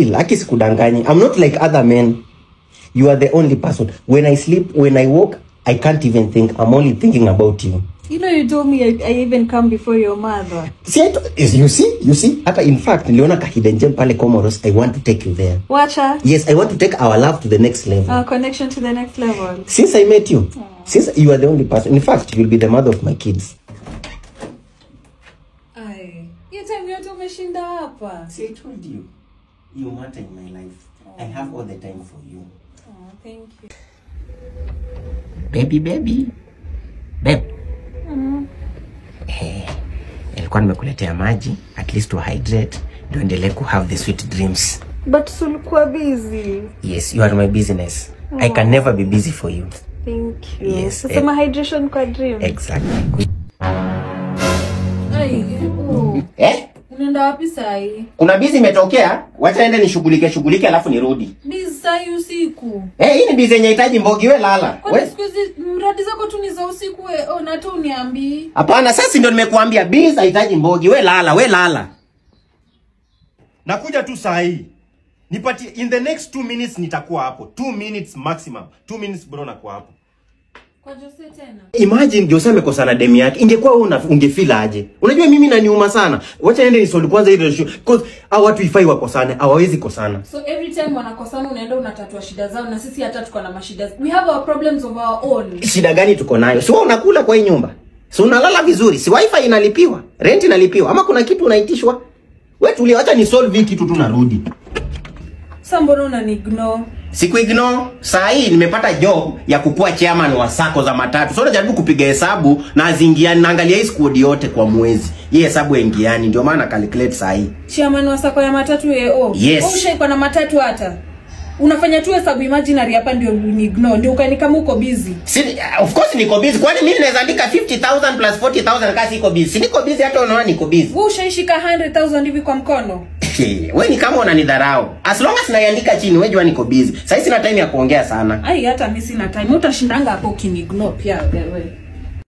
Lucky sikudanganyi. I'm not like other men. You are the only person. When I sleep, when I walk, I can't even think. I'm only thinking about you. You know, you told me I even come before your mother. See, you see. In fact, Leona hidden gem pale Comoros. I want to take you there. Watcha? Yes, I want to take our love to the next level. Our connection to the next level. Since I met you, since you are the only person. In fact, you'll be the mother of my kids. See, I told you. You matter in my life. I have all the time for you. Oh, thank you. Baby. Babe. Nilikuwa nimekuletea maji, at least to hydrate, ndio endelee ku have the sweet dreams. But sulikuwa busy. Yes, you are my business. I can never be busy for you. Thank you. Yes. So my hydration kwa dream. Exactly. Unaenda wapi sai? Kuna busy imetokea, wacha ende nishughulike alafu nirudi. Busy sai usiku. Hii ni busy yenye hitaji mbogi, we lala. Kwa siku hizi mradi zako tu ni za usiku, na tu uniambii. Hapana, sasa ndio nimekuambia busy hitaji mbogi, we lala. Nakuja tu saa hii. Nipati in the next 2 minutes nitakuwa hapo. 2 minutes maximum. 2 minutes bro nakuwa hapo. Kwa Jose tena. Imagine Jose amekosana demi yake. Ingekuwa wewe ungefeel aje? Unajua mimi naniuma sana. Wacha niende nisolve kwanza ile issue because hao watu ifai wakosane, hawawezi kosana. So every time wanakosana unaenda unatatua shida zao na sisi hata tuko na mashida. We have our problems of our own. Shida gani tuko nayo? Si wewe unakula kwa hii nyumba? Si unalala vizuri? Si wifi inalipiwa? Rent inalipiwa? Ama kuna kitu unaitishwa? Wewe tulia, acha ni solve hiki kitu tunarudi. Sasa mbona unaniignore? Sikuignore. Saa hii nimepata job ya kukua chairman wa sako za matatu. So najaribu kupiga hesabu na zingiani, naangalia hii squad yote kwa mwezi. Hii hesabu ingiani, ndio maana calculate saa hii. Chairman wa sako ya matatu Yes. Ushaiko na matatu hata. Unafanya tu hesabu imaginary hapa ndio uniignore. Ndio ukani kama uko busy. Of course niko busy. Kwani mimi naweza andika 50,000 plus 40,000 kasi iko busy. Niko busy hata unaona niko busy. Wewe ushaishika 100,000 hivi kwa mkono. Wewe ni kama unanidharau. As long as naiandika chini, wewe jua niko busy. Sasa sina time ya kuongea sana. Hata mimi sina time. Utashindanga hapo ukiniignore pia wewe.